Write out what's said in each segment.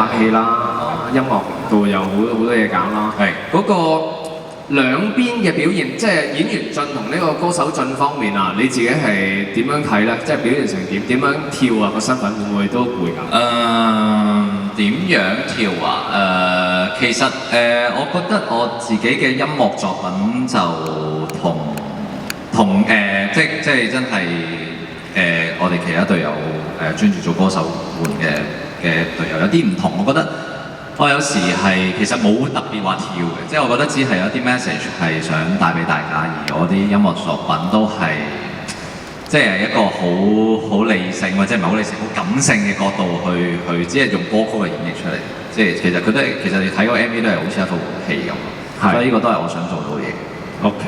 拍戲啦，音樂度有好多嘢搞啦。係嗰個兩邊嘅表現，即係演員進同呢個歌手進方面啊，你自己係點樣睇咧？即係表現成點？點樣跳啊？個身份會唔會都會㗎？點樣跳啊？其實我覺得我自己嘅音樂作品就同即係真係我哋其他隊友專注做歌手換嘅隊友有啲唔同，我覺得。我有時係其實冇特別話跳嘅，即係我覺得只係有啲 message 係想帶俾大家，而我啲音樂作品都係即係一個好理性或者唔係好理性、好感性嘅角度去只係用歌曲嘅演繹出嚟。即係其實佢都係其實你睇個 MV 都係好似一套戲咁，所以呢個都係我想做到嘅嘢。OK，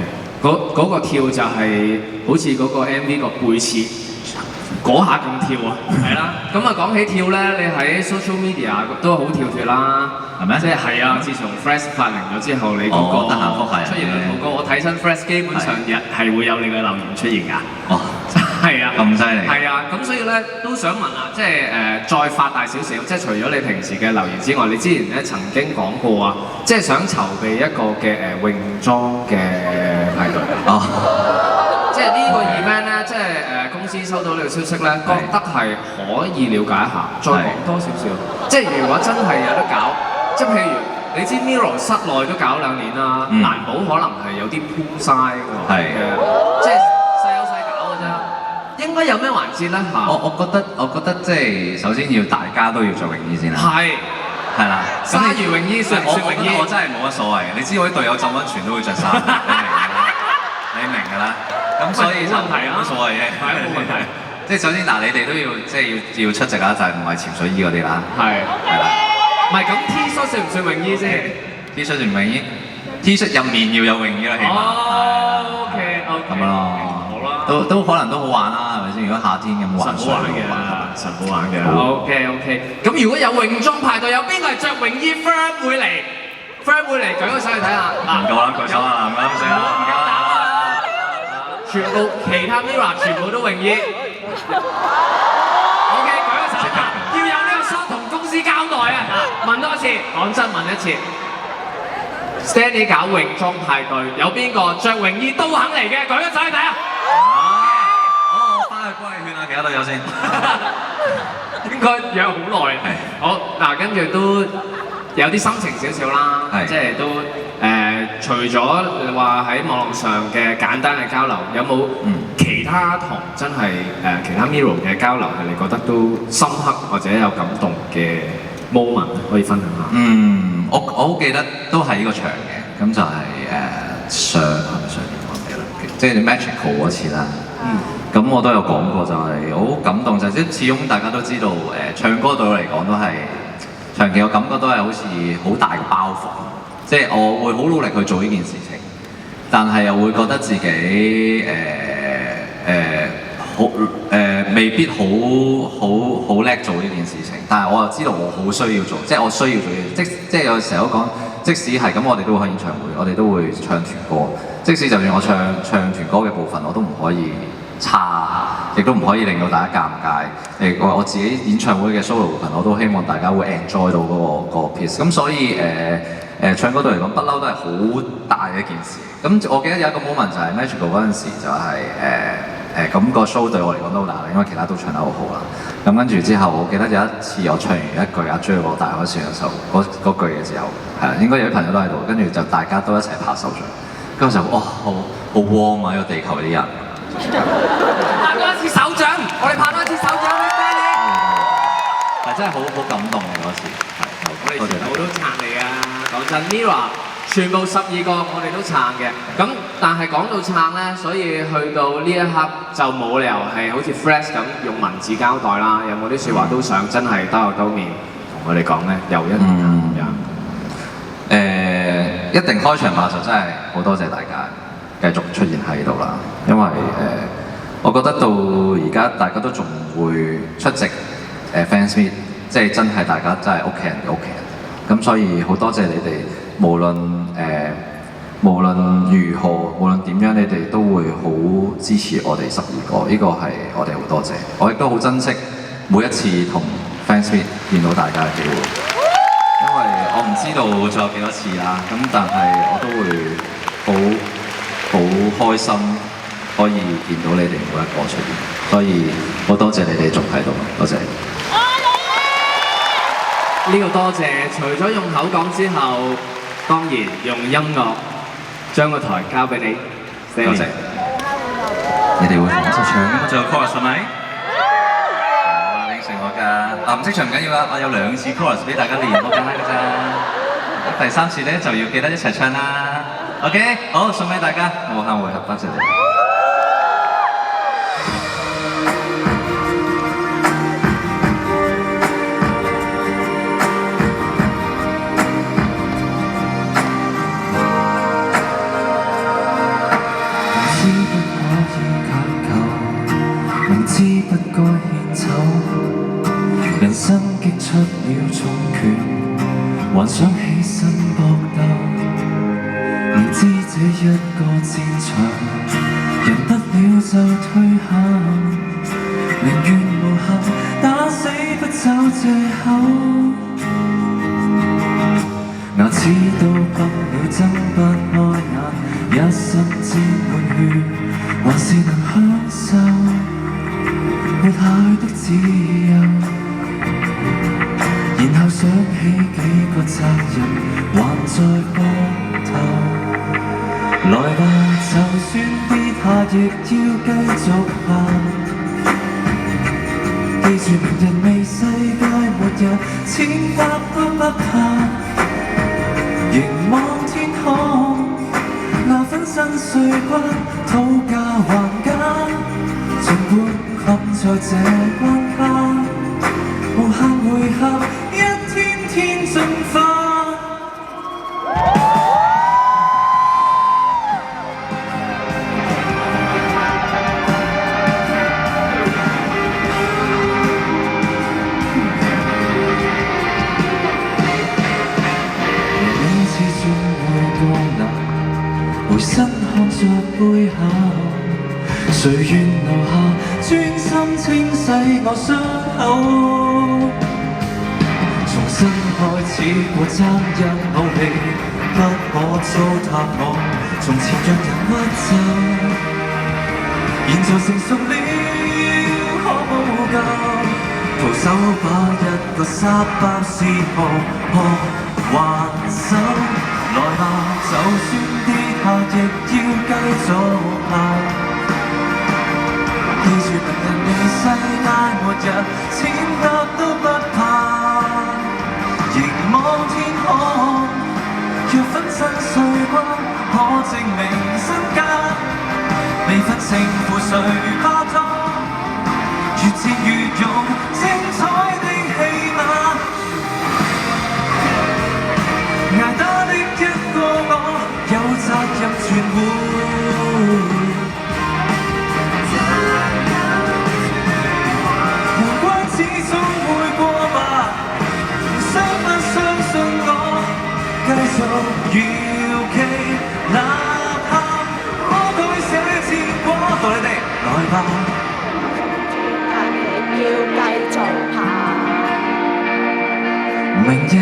嗰個跳就係好似嗰個 MV 個背刺。嗰下咁跳啊，係啦。咁啊講起跳咧，你喺 social media 都好跳脱啦，係咩？即係係啊，自從 Fresh 發明咗之後，你嗰個得閒覆係出現率好高。我睇親 Fresh 基本上日係會有你嘅留言出現㗎。哦，係啊，咁犀利。係啊，咁所以咧都想問啊，即係再發大少少，即係除咗你平時嘅留言之外，你之前咧曾經講過啊，即係想籌備一個嘅泳裝嘅派對。哦。即係呢個 event 咧，即係公司收到呢個消息咧，覺得係可以了解一下，再講多少少。即係如果真係有得搞，即係譬如你知 Mirror 室內都搞2年啦，難保可能係有啲 poolside 喎，即係細有細搞嘅啫。應該有咩環節咧嚇？我覺得即係首先要大家都要着泳衣先啦。係啦，鯊魚泳衣、雪泳衣，我真係冇乜所謂嘅。你知我啲隊友浸溫泉都會着衫，你明㗎啦。咁所以就冇所謂嘅，冇問題。即係首先嗱，你哋都要即係要出席啦，就係唔係潛水衣嗰啲啦。係啦。唔係咁 T 恤算唔算泳衣先 ？T 恤算泳衣 ，T 恤入面要有泳衣啦，起碼。哦，OK，咁樣咯。好啦。都可能都好玩啦，係咪先？如果夏天咁玩水，神好玩嘅。OK。咁如果有泳裝派對，有邊個係着泳衣 Firm 會嚟 ？Firm 會嚟，舉個手去睇下。唔夠啦，舉手啦，唔夠咁死啦，唔夠啦。全部其他 Mirror 全部都泳衣。OK， 舉個手啊！要有呢個 shot 同公司交代啊！問多一次，講真問一次。Stanley 搞泳裝派對，有邊個着泳衣都肯嚟嘅？舉個手去睇啊！好，我翻去幫你勸下其他隊友先。應該養好耐。好嗱，跟住都有啲心情少少啦，即係都除咗話喺網絡上嘅簡單嘅交流，有冇其他同真係其他 Mirror 嘅交流係你覺得都深刻或者有感動嘅 moment 可以分享下？我好記得都係呢個場嘅，咁就係上年我唔記得，即係 Magical 嗰次啦。咁我都有講過，就係我好感動，就係始終大家都知道唱歌對我嚟講都係長期嘅感覺都係好似好大嘅包袱。即係我會好努力去做呢件事情，但係又會覺得自己未必好叻做呢件事情。但係我又知道我好需要做，即係我需要做嘢。即係有時候都講，即使係咁，我哋都會開演唱會，我哋都會唱團歌。即使就算我唱團歌嘅部分，我都唔可以差，亦都唔可以令到大家尷尬。我自己演唱會嘅 solo 部分，我都希望大家會 enjoy 到嗰個 piece。咁所以唱歌對嚟講，不嬲都係好大嘅一件事。咁我記得有一個 moment 就係 Magical 嗰陣時，就係咁個 show 對我嚟講都好大啦，因為其他都唱得好好啦。咁跟住之後，我記得有一次我唱完一句阿 J 我大海船嘅時候，嗰句嘅時候，係應該有啲朋友都喺度，跟住就大家都一齊拍手掌。跟住就哇，好 warm 啊！呢個地球啲人。拍多一次手掌，我哋拍多一次手掌俾 Danny。係真係好感動嘅嗰次，我哋全部都撐你啊！講真 ，Mirror 全部12個我哋都撐嘅。咁但係講到撐咧，所以去到呢一刻就冇理由係好似 Fresh 咁用文字交代啦。有冇啲説話都想真係兜口兜面同我哋講咧？又一年咁樣。一定開場白就真係好多謝大家繼續出現喺度啦，因為我覺得到而家大家都仲會出席fans meet， 即係真係大家真係屋企人嘅屋企人，咁所以好多謝你哋，無論如何，無論點樣，你哋都會好支持我哋12個，呢個係我哋好多謝，我亦都好珍惜每一次同 fans meet 見到大家嘅機會。因為我唔知道仲有幾多次啦，咁但係我都會好開心可以見到你哋每一個出現，所以好多謝你哋仲喺度，多謝。呢個多謝，除咗用口講之後，當然用音樂將個台交俾你。多謝。你哋會同我一齊唱嘅嘛？仲有 chorus 係咪？好啊，應承我㗎。唔識唱唔緊要啦，我有2次 chorus 俾大家練，好簡單㗎咋。第3次咧就要記得一齊唱啦。OK， 好，送俾大家，無限回合，多謝你。明知不該獻醜，人生擊出了重拳，還想起身搏鬥。明知這一個戰場，贏不了就退下，寧願無憾，打死不找藉口。牙齒都崩了，睜不開眼，一身沾滿血，還是能享受活下去的自由，然後想起幾個責任還在膊頭。來吧，就算跌下亦要繼續行，記住明日未世界末日，千百都不怕。凝望天空，那分身碎骨，討價還價，儘管困在這關卡，無限回合，一天天進化。每次總會降臨，回身看着背後，誰願留下專心清洗我傷口？重新開始過責任努力，不可糟蹋我。從前讓人屈就，現在成熟了，可補救。徒手把一個沙包撕破，還手。來吧，就算跌下亦要繼續行。記住明日未世界末日，千百都不怕。凝望天空，若分身碎骨，可證明身家。未分勝負誰怕痛，越戰越勇，精彩的戲碼。捱打的一個我，有責任全換。始終會過吧，相不相信我，繼續搖旗吶喊，魔改寫戰果。到你哋來吧，要繼續爬。明日